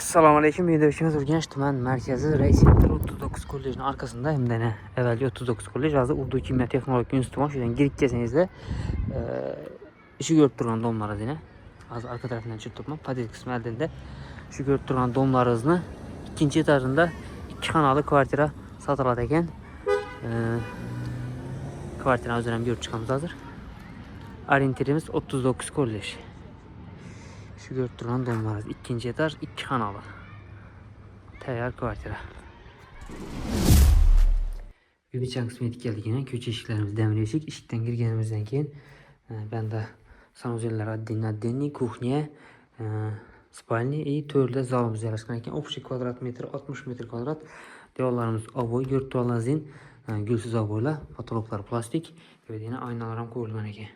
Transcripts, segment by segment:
Assalomu alaykum. Videomiz Urganch tuman markazi Ray Center 39 kollejning arkasında hem de ne evvelgi 39 kollej hozir Urdu kimyo texnologik instituti var. Şuradan girib kelsangizda şu görüp turgan domlarız yine. Hozir arka tarafından chiqib turibman. Podiyet qismi oldinda shu ko'rib turgan domlarimizni ikkinchi etajında 2 xonali kvartira sotiladi ekan. Kvartirani o'zini ham ko'rib chiqamiz hozir. Orientirimiz 39 kollej. Şu görüp duran domlarız. İkinci etaj, 2 xonalı. Tayyor kvartira. Bir biçim kısmı geldik yine. Köçe eshiklarimiz demir eshik. Eshikdan kirganimizdan keyin bunda sanuzellar odдельный, kuxnya, spalni и to'rtta zalimiz joylashgan ekan. Общий kvadrat metr 60 metr kvadrat. Devorlarimiz ovoy, ko'rib turganingizdek gulsiz ovoylar, potoloklar plastik. Yine aynalar ham qo'yilgan ekan.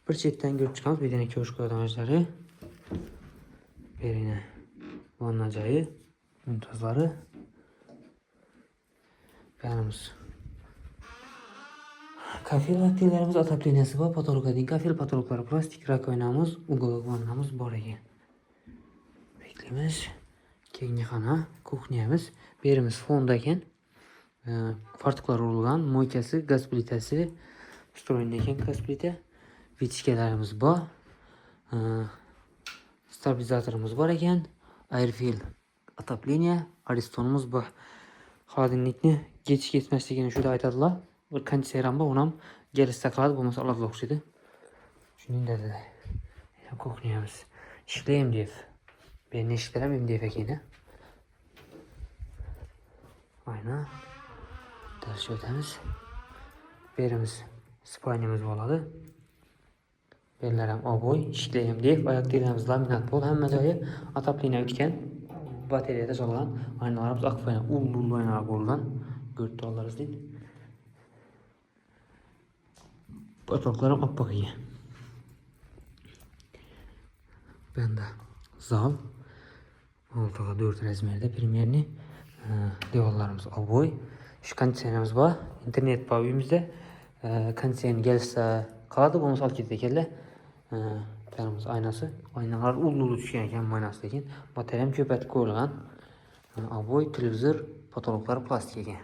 Bir chetdan ko'rib chiqamiz. Bu yerda ko'rish ko'rinashlari. Bu yerda vanna joyi, muntazlari. Berimiz. Kafel lattelarimiz отопленияsi bor. Potolokadagi kafel, potoloklar plastik, rakovinamiz, uголок vannamiz bor ekan. Beklaymiz. Keyingi xona, kuxnyamiz. Bu yerimiz fonda ekan. Fartuklar urilgan, moykasi, gaz plitasi, встроенный ekan gaz plita. Vitishkalarimiz bor. Stabilizatorimiz bor ekan. Airfill отопление, aristonimiz bor. Xodinlikni ketish ketmasligini shunda aytadilar. Bir konditsioner ham bor, uni ham gelishsa qiladi, bo'lmasa oladilar o'xshaydi. Shuning dadida. Kuxnyamiz. Ishli MDF. Ben eshiklar ham MDF ekan. Ayna. Dars o'tamiz. Berimiz spalnyamiz bo'ladi. Bellar ham ovoy, eshiklar ham def, oyoq terimiz laminat bo'l, hamma joyi отопление o'tgan. Batareyada so'lgan. Aynalarimiz oq fayna, ul aynalar bo'lgan. Ko'rib turganingizdek. Potoklar ham oppoq ekan. Bunda zal oltiga 4 razmerda примерно. Devorlarimiz ovoy. Shu konditsionerimiz bor. Internet bor uyimizda. Konditsioner kelsa qoladi, bo'lmasa olib ketadi ekanlar. Terimiz aynası. Aynalar ul tushgan ekan maynasi ekan. Batarya ham ko'patib qo'yilgan. Ovoy, televizor, potoloklar plastik ekan.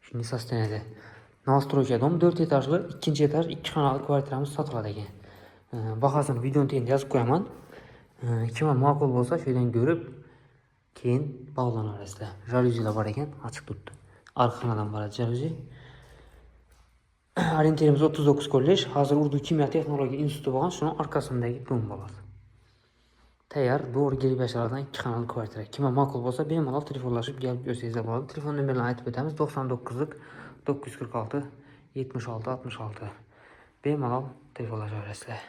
Shunday sostenadi. Nastroyga dom 4 etajli, 2 etaj, 2 xonali kvartiramiz sotiladi ekan. Bahosini videoning tagida yozib qo'yaman. Kimga ma'qul bo'lsa, shu yerdan ko'rib keyin bog'lanaverasizlar. Jaluzilar bor ekan, ochiq turibdi. Arqa xonadan boradi jaluzi. Orientirimiz 39 kollej. Hozir Urdu kimyo texnologiya instituti bo'lgan, shuning arkasındagi dom bo'ladi. Tayyor, doğru gelib yashagan 2 xonali kvartira. Kimga ma'qul bo'lsa, bemalol telefonlashib kelib ko'rsangizlar bo'ladi. Telefon nomerlarini aytib o'tamiz. 99lik 946 76 66. Bemalol telefonlashaverasizlar.